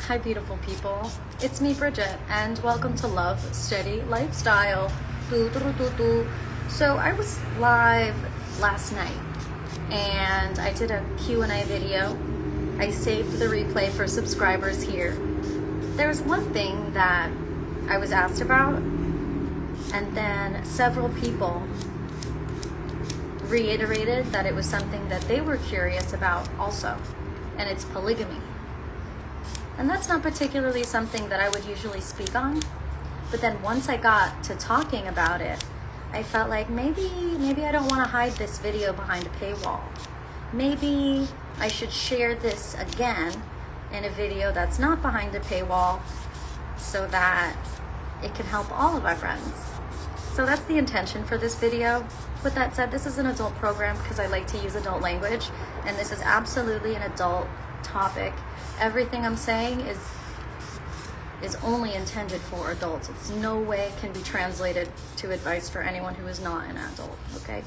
Hi beautiful people, it's me Bridget and welcome to Love Steady Lifestyle. So I was live last night and I did a Q&A video. I saved the replay for subscribers here. There's one thing that I was asked about and then several people reiterated that it was something that they were curious about also, and it's polygamy. And that's not particularly something that I would usually speak on, but then once I got to talking about it, I felt like maybe I don't want to hide this video behind a paywall. Maybe I should share this again in a video that's not behind a paywall so that it can help all of our friends. So that's the intention for this video. With that said, this is an adult program because I like to use adult language, and this is absolutely an adult topic. Everything I'm saying is only intended for adults. It's no way can be translated to advice for anyone who is not an adult, okay?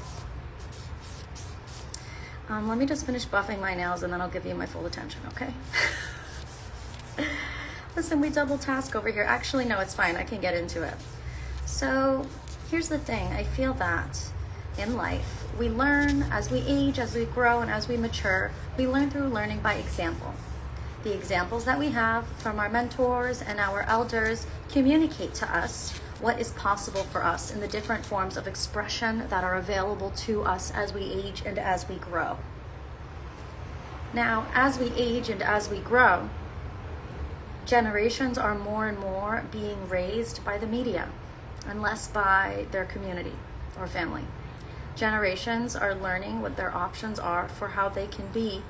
Let me just finish buffing my nails and then I'll give you my full attention, okay? Listen, we double task over here. Actually, no, it's fine. I can get into it. So here's the thing. I feel that in life, we learn as we age, as we grow, and as we mature. We learn through learning by example. The examples that we have from our mentors and our elders communicate to us what is possible for us in the different forms of expression that are available to us as we age and as we grow. Now, as we age and as we grow, generations are more and more being raised by the media and less by their community or family. Generations are learning what their options are for how they can be,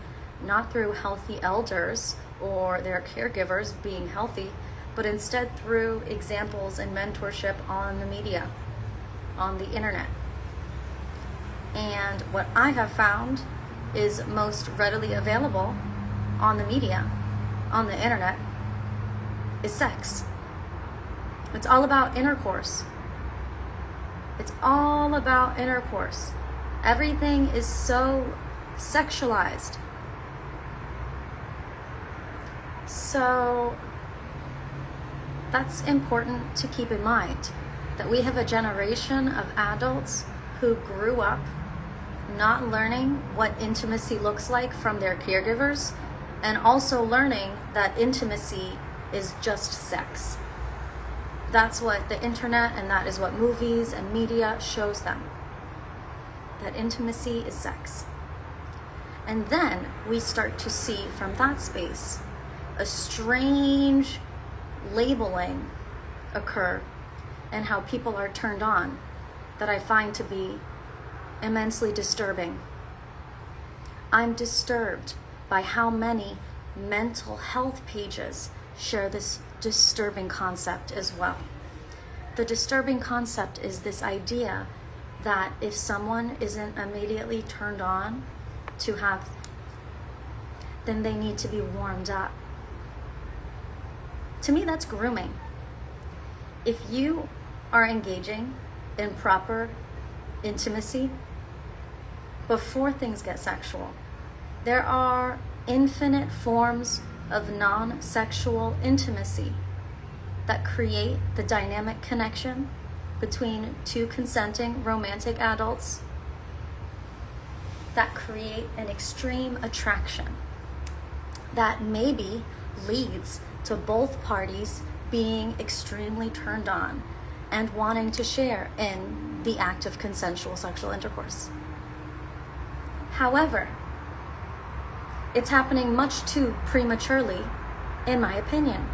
not through healthy elders or their caregivers being healthy, but instead through examples and mentorship on the media, on the internet. And what I have found is most readily available on the media, on the internet, is sex. It's all about intercourse. It's all about intercourse. Everything is so sexualized. So that's important to keep in mind, that we have a generation of adults who grew up not learning what intimacy looks like from their caregivers, and also learning that intimacy is just sex. That's what the internet and that is what movies and media shows them, that intimacy is sex. And then we start to see from that space a strange labeling occur and how people are turned on that I find to be immensely disturbing. I'm disturbed by how many mental health pages share this disturbing concept as well. The disturbing concept is this idea that if someone isn't immediately turned on to have, then they need to be warmed up. To me, that's grooming. If you are engaging in proper intimacy before things get sexual, there are infinite forms of non-sexual intimacy that create the dynamic connection between two consenting romantic adults, that create an extreme attraction that maybe leads to both parties being extremely turned on and wanting to share in the act of consensual sexual intercourse. However, it's happening much too prematurely, in my opinion.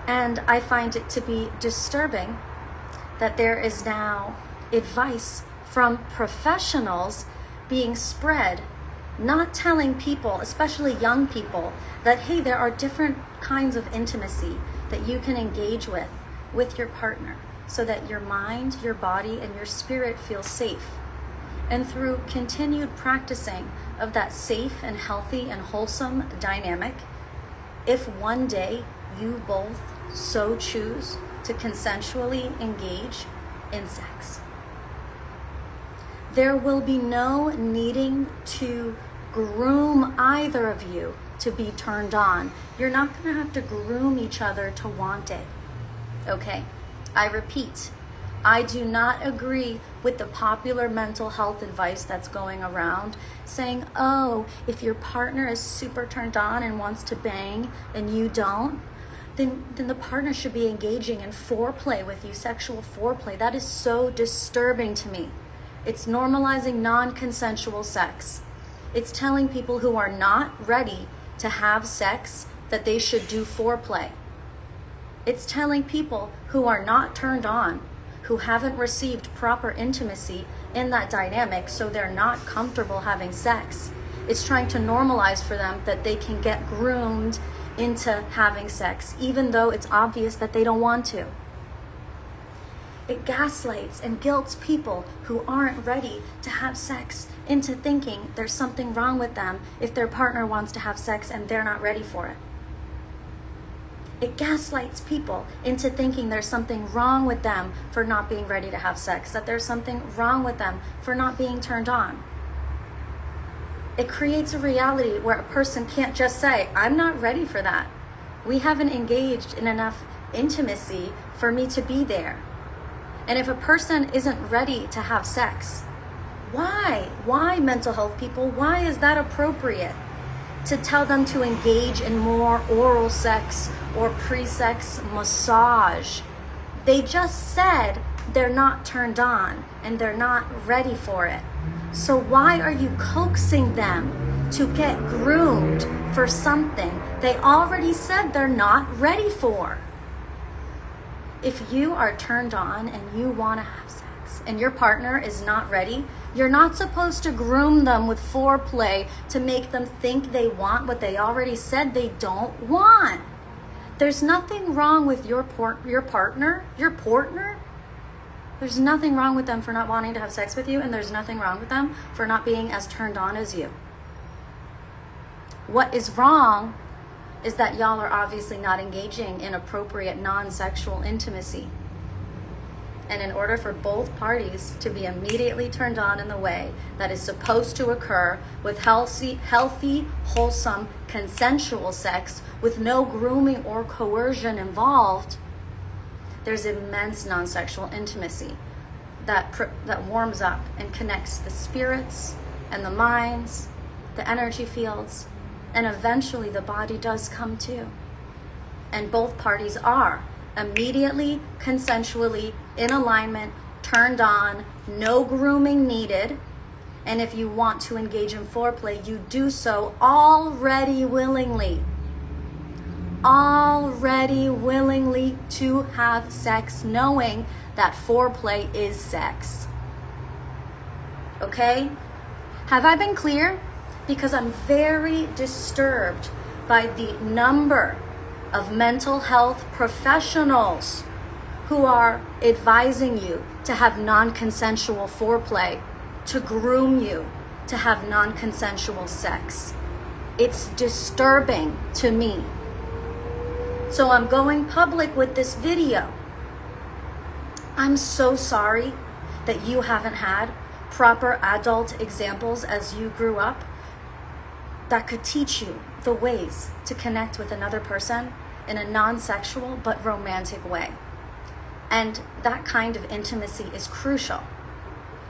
And I find it to be disturbing that there is now advice from professionals being spread, not telling people, especially young people, that hey, there are different kinds of intimacy that you can engage with your partner so that your mind, your body, and your spirit feel safe. And through continued practicing of that safe and healthy and wholesome dynamic, if one day you both so choose to consensually engage in sex, there will be no needing to groom either of you to be turned on. You're not going to have to groom each other to want it. Okay? I repeat, I do not agree with the popular mental health advice that's going around saying, oh, if your partner is super turned on and wants to bang and you don't, then the partner should be engaging in foreplay with you, sexual foreplay. That is so disturbing to me. It's normalizing non-consensual sex. It's telling people who are not ready to have sex that they should do foreplay. It's telling people who are not turned on, who haven't received proper intimacy in that dynamic, so they're not comfortable having sex. It's trying to normalize for them that they can get groomed into having sex, even though it's obvious that they don't want to. It gaslights and guilts people who aren't ready to have sex into thinking there's something wrong with them if their partner wants to have sex and they're not ready for it. It gaslights people into thinking there's something wrong with them for not being ready to have sex, that there's something wrong with them for not being turned on. It creates a reality where a person can't just say, I'm not ready for that. We haven't engaged in enough intimacy for me to be there. And if a person isn't ready to have sex, why? Why, mental health people? Why is that appropriate? To tell them to engage in more oral sex or pre-sex massage. They just said they're not turned on and they're not ready for it. So why are you coaxing them to get groomed for something they already said they're not ready for? If you are turned on and you want to have sex and your partner is not ready, you're not supposed to groom them with foreplay to make them think they want what they already said they don't want. There's nothing wrong with your partner. There's nothing wrong with them for not wanting to have sex with you, and there's nothing wrong with them for not being as turned on as you. What is wrong is that y'all are obviously not engaging in appropriate non-sexual intimacy. And in order for both parties to be immediately turned on in the way that is supposed to occur with healthy, wholesome, consensual sex with no grooming or coercion involved, there's immense non-sexual intimacy that warms up and connects the spirits and the minds, the energy fields, and eventually the body does come too. And both parties are immediately, consensually, in alignment, turned on, no grooming needed. And if you want to engage in foreplay, you do so already willingly to have sex, knowing that foreplay is sex. Okay? Have I been clear? Because I'm very disturbed by the number of mental health professionals who are advising you to have non-consensual foreplay, to groom you to have non-consensual sex. It's disturbing to me. So I'm going public with this video. I'm so sorry that you haven't had proper adult examples as you grew up that could teach you the ways to connect with another person in a non-sexual but romantic way. And that kind of intimacy is crucial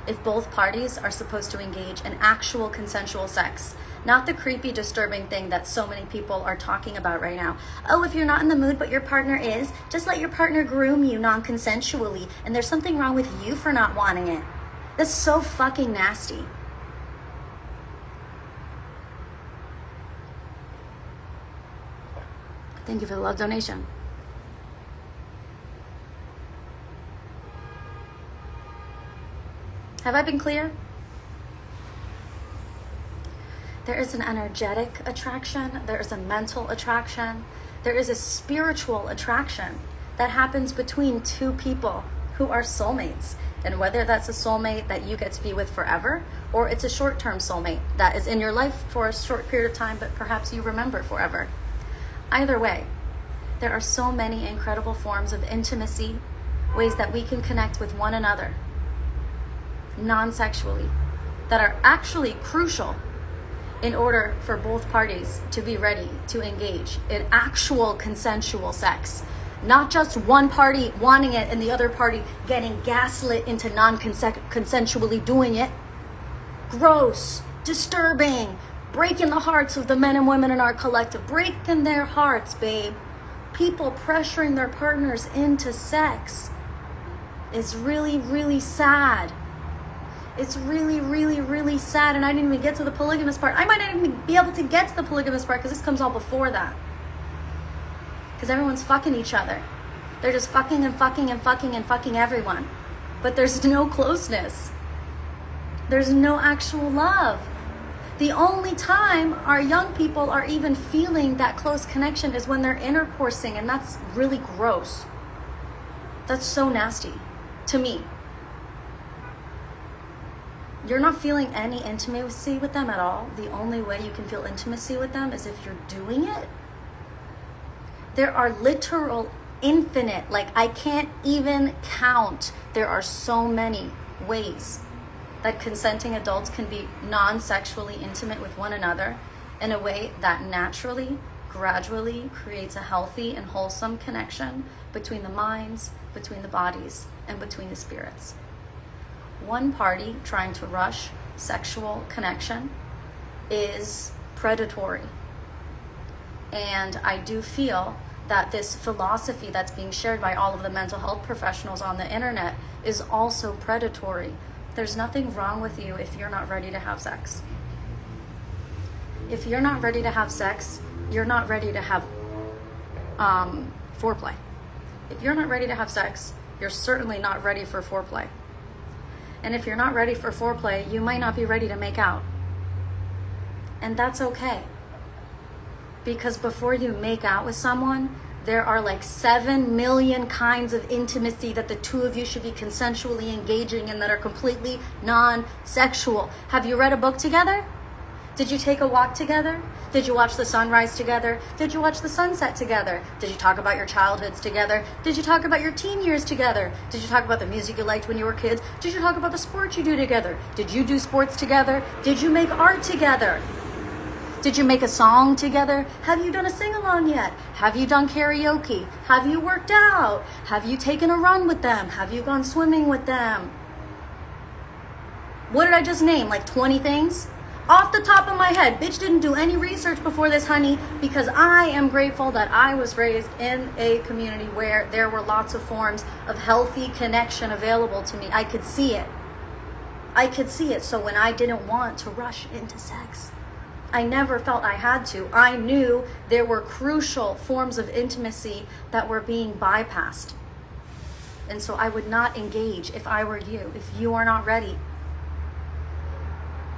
if both parties are supposed to engage in actual consensual sex, not the creepy, disturbing thing that so many people are talking about right now. Oh, if you're not in the mood but your partner is, just let your partner groom you non-consensually, and there's something wrong with you for not wanting it. That's so fucking nasty. Thank you for the love donation. Have I been clear? There is an energetic attraction. There is a mental attraction. There is a spiritual attraction that happens between two people who are soulmates. And whether that's a soulmate that you get to be with forever, or it's a short-term soulmate that is in your life for a short period of time, but perhaps you remember forever. Either way, there are so many incredible forms of intimacy, ways that we can connect with one another non-sexually, that are actually crucial in order for both parties to be ready to engage in actual consensual sex. Not just one party wanting it and the other party getting gaslit into non-consensually doing it. Gross, disturbing, breaking the hearts of the men and women in our collective. Breaking their hearts, babe. People pressuring their partners into sex is really, really sad. It's really, really, really sad. And I didn't even get to the polygamous part. I might not even be able to get to the polygamous part because this comes all before that. Because everyone's fucking each other. They're just fucking and fucking and fucking and fucking everyone. But there's no closeness. There's no actual love. The only time our young people are even feeling that close connection is when they're intercoursing, and that's really gross. That's so nasty to me. You're not feeling any intimacy with them at all. The only way you can feel intimacy with them is if you're doing it. There are literal infinite, like I can't even count. There are so many ways that consenting adults can be non-sexually intimate with one another in a way that naturally, gradually creates a healthy and wholesome connection between the minds, between the bodies, and between the spirits. One party trying to rush sexual connection is predatory. And I do feel that this philosophy that's being shared by all of the mental health professionals on the internet is also predatory. There's nothing wrong with you if you're not ready to have sex. If you're not ready to have sex, you're not ready to have foreplay. If you're not ready to have sex, you're certainly not ready for foreplay. And if you're not ready for foreplay, you might not be ready to make out. And that's okay. Because before you make out with someone, there are like 7 million kinds of intimacy that the two of you should be consensually engaging in that are completely non-sexual. Have you read a book together? Did you take a walk together? Did you watch the sunrise together? Did you watch the sunset together? Did you talk about your childhoods together? Did you talk about your teen years together? Did you talk about the music you liked when you were kids? Did you talk about the sports you do together? Did you do sports together? Did you make art together? Did you make a song together? Have you done a sing-along yet? Have you done karaoke? Have you worked out? Have you taken a run with them? Have you gone swimming with them? What did I just name? Like 20 things? Off the top of my head. Bitch didn't do any research before this, honey, because I am grateful that I was raised in a community where there were lots of forms of healthy connection available to me. I could see it. I could see it. So when I didn't want to rush into sex, I never felt I had to. I knew there were crucial forms of intimacy that were being bypassed. And so I would not engage if I were you, if you are not ready.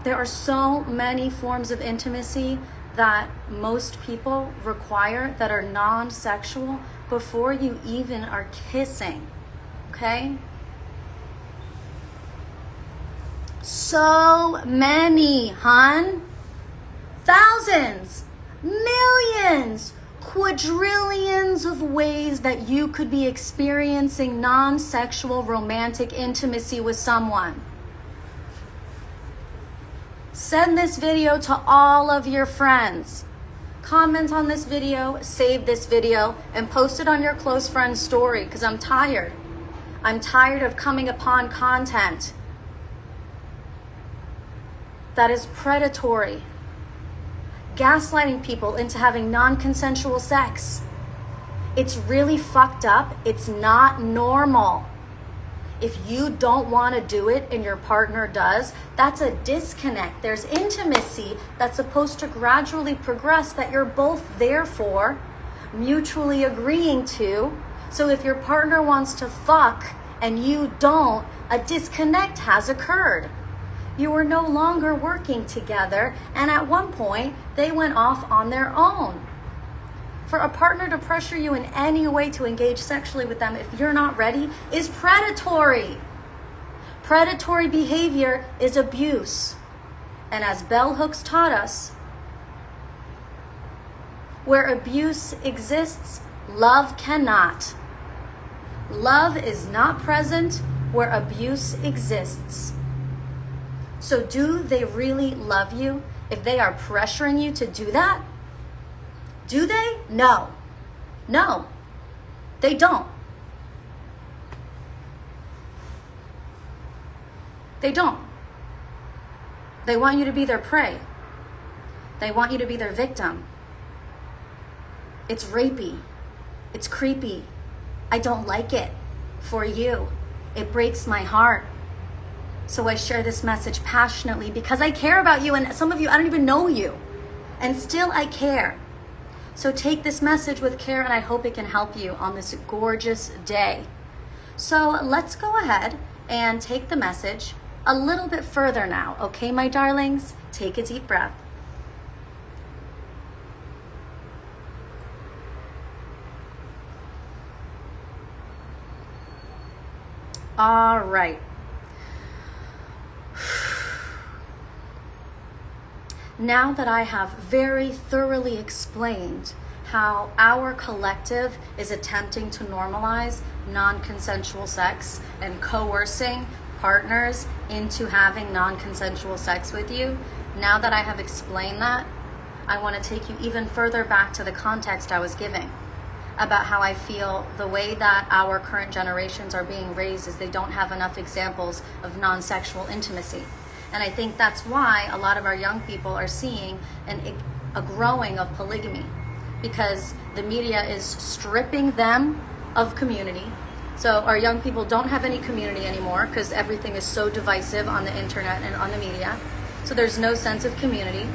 There are so many forms of intimacy that most people require that are non-sexual before you even are kissing, okay? So many, hun. Thousands, millions, quadrillions of ways that you could be experiencing non-sexual romantic intimacy with someone. Send this video to all of your friends. Comment on this video, save this video, and post it on your close friend's story because I'm tired. I'm tired of coming upon content that is predatory. Gaslighting people into having non-consensual sex. It's really fucked up. It's not normal. If you don't want to do it and your partner does, that's a disconnect. There's intimacy that's supposed to gradually progress that you're both there for, mutually agreeing to. So if your partner wants to fuck and you don't, a disconnect has occurred. You were no longer working together, and at one point, they went off on their own. For a partner to pressure you in any way to engage sexually with them if you're not ready is predatory. Predatory behavior is abuse. And as bell hooks taught us, where abuse exists, love cannot. Love is not present where abuse exists. So do they really love you if they are pressuring you to do that? Do they? No. No, they don't. They don't. They want you to be their prey. They want you to be their victim. It's rapey. It's creepy. I don't like it for you. It breaks my heart. So I share this message passionately because I care about you, and some of you, I don't even know you. And still I care. So take this message with care, and I hope it can help you on this gorgeous day. So let's go ahead and take the message a little bit further now. Okay, my darlings? Take a deep breath. All right. Now that I have very thoroughly explained how our collective is attempting to normalize non-consensual sex and coercing partners into having non-consensual sex with you, now that I have explained that, I want to take you even further back to the context I was giving about how I feel the way that our current generations are being raised is they don't have enough examples of non-sexual intimacy. And I think that's why a lot of our young people are seeing a growing of polygamy, because the media is stripping them of community. So our young people don't have any community anymore because everything is so divisive on the internet and on the media. So there's no sense of community.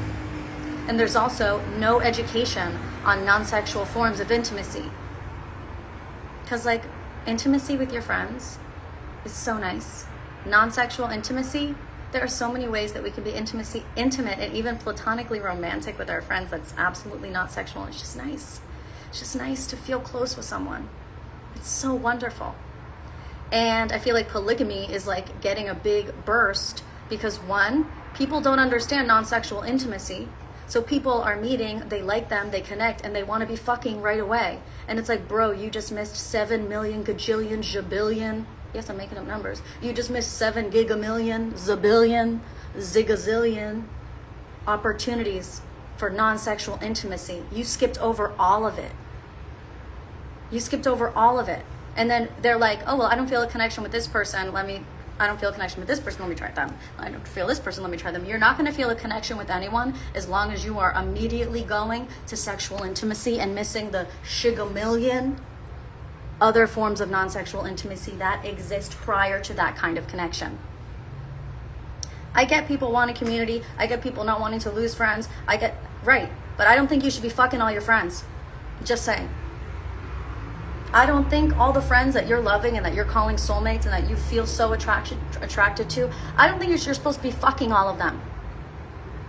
And there's also no education on non-sexual forms of intimacy. Because like intimacy with your friends is so nice. Non-sexual intimacy, there are so many ways that we can be intimate and even platonically romantic with our friends that's absolutely not sexual. It's just nice. It's just nice to feel close with someone. It's so wonderful. And I feel like polygamy is like getting a big burst because one, people don't understand non-sexual intimacy. So people are meeting, they like them, they connect, and they want to be fucking right away. And it's like, bro, you just missed 7 million, gajillion, jabillion. Yes, I'm making up numbers. You just missed 7 gigamillion, zabillion, zigazillion opportunities for non-sexual intimacy. You skipped over all of it. You skipped over all of it. And then they're like, oh, well, I don't feel a connection with this person. I don't feel a connection with this person. Let me try them. I don't feel this person. Let me try them. You're not going to feel a connection with anyone as long as you are immediately going to sexual intimacy and missing the shigamillion other forms of non-sexual intimacy that exist prior to that kind of connection. I get people wanting community. I get people not wanting to lose friends. Right. But I don't think you should be fucking all your friends. Just saying. I don't think all the friends that you're loving and that you're calling soulmates and that you feel so attracted to, I don't think you're supposed to be fucking all of them.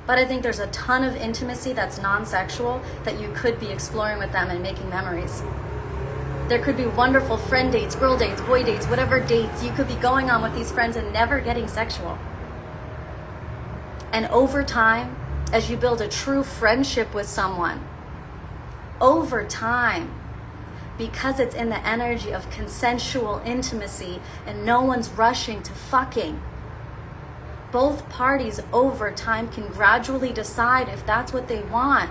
But I think there's a ton of intimacy that's non-sexual that you could be exploring with them and making memories. There could be wonderful friend dates, girl dates, boy dates, whatever dates you could be going on with these friends and never getting sexual. And over time, as you build a true friendship with someone, over time, because it's in the energy of consensual intimacy and no one's rushing to fucking, both parties over time can gradually decide if that's what they want.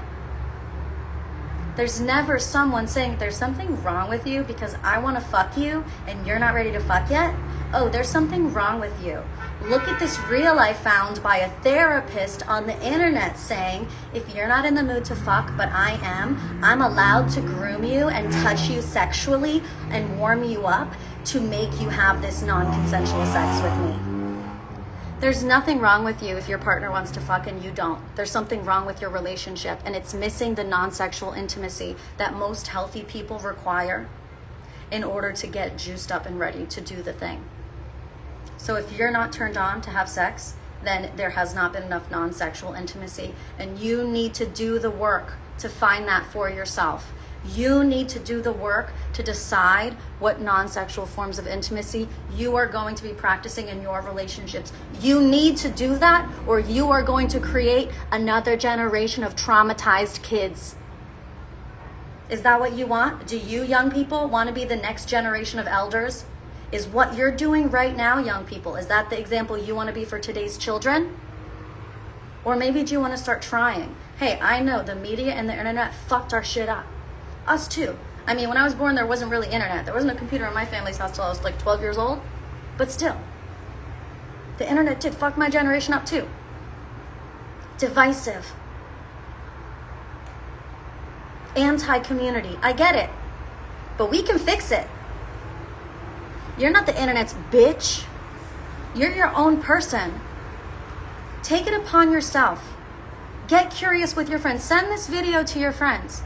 There's never someone saying there's something wrong with you because I want to fuck you and you're not ready to fuck yet. Oh, there's something wrong with you. Look at this reel I found by a therapist on the internet saying, if you're not in the mood to fuck, but I am, I'm allowed to groom you and touch you sexually and warm you up to make you have this non-consensual sex with me. There's nothing wrong with you if your partner wants to fuck and you don't. There's something wrong with your relationship, and it's missing the non-sexual intimacy that most healthy people require in order to get juiced up and ready to do the thing. So if you're not turned on to have sex, then there has not been enough non-sexual intimacy, and you need to do the work to find that for yourself. You need to do the work to decide what non-sexual forms of intimacy you are going to be practicing in your relationships. You need to do that, or you are going to create another generation of traumatized kids. Is that what you want? Do you young people want to be the next generation of elders? Is what you're doing right now, young people, is that the example you want to be for today's children? Or maybe do you want to start trying? Hey, I know the media and the internet fucked our shit up. Us too. I mean, when I was born, there wasn't really internet. There wasn't a computer in my family's house till I was like 12 years old. But still, the internet did fuck my generation up too. Divisive. Anti-community. I get it. But we can fix it. You're not the internet's bitch. You're your own person. Take it upon yourself. Get curious with your friends. Send this video to your friends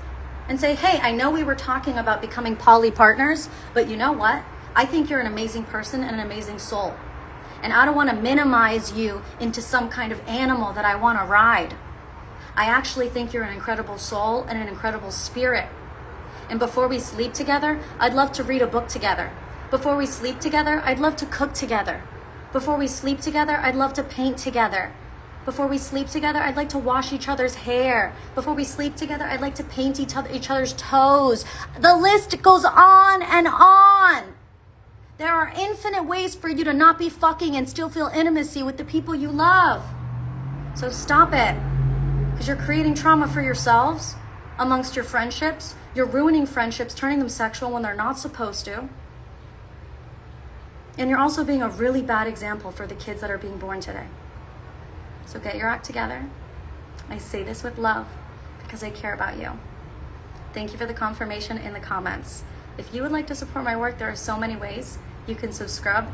and say, hey, I know we were talking about becoming poly partners, but you know what? I think you're an amazing person and an amazing soul. And I don't want to minimize you into some kind of animal that I want to ride. I actually think you're an incredible soul and an incredible spirit. And before we sleep together, I'd love to read a book together. Before we sleep together, I'd love to cook together. Before we sleep together, I'd love to paint together. Before we sleep together, I'd like to wash each other's hair. Before we sleep together, I'd like to paint each other's toes. The list goes on and on. There are infinite ways for you to not be fucking and still feel intimacy with the people you love. So stop it. Because you're creating trauma for yourselves amongst your friendships. You're ruining friendships, turning them sexual when they're not supposed to. And you're also being a really bad example for the kids that are being born today. So get your act together. I say this with love because I care about you. Thank you for the confirmation in the comments. If you would like to support my work, there are so many ways. You can subscribe?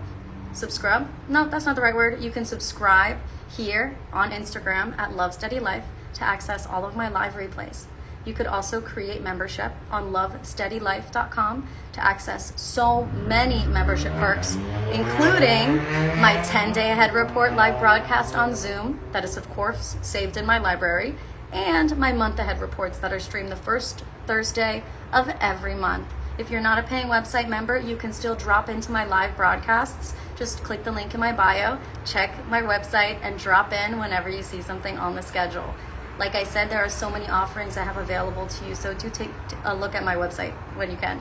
No, that's not the right word. You can subscribe here on Instagram at Love Steady Life to access all of my live replays. You could also create membership on lovesteadylife.com to access so many membership perks, including my 10-day ahead report live broadcast on Zoom, that is of course saved in my library, and my month ahead reports that are streamed the first Thursday of every month. If you're not a paying website member, you can still drop into my live broadcasts. Just click the link in my bio, check my website, and drop in whenever you see something on the schedule. Like I said, there are so many offerings I have available to you, so do take a look at my website when you can.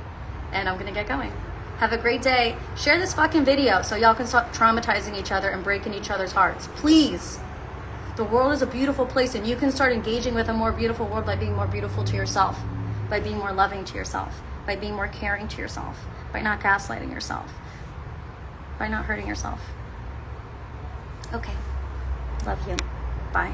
And I'm gonna get going. Have a great day. Share this fucking video so y'all can stop traumatizing each other and breaking each other's hearts. Please. The world is a beautiful place, and you can start engaging with a more beautiful world by being more beautiful to yourself, by being more loving to yourself, by being more caring to yourself, by not gaslighting yourself, by not hurting yourself. Okay. Love you. Bye.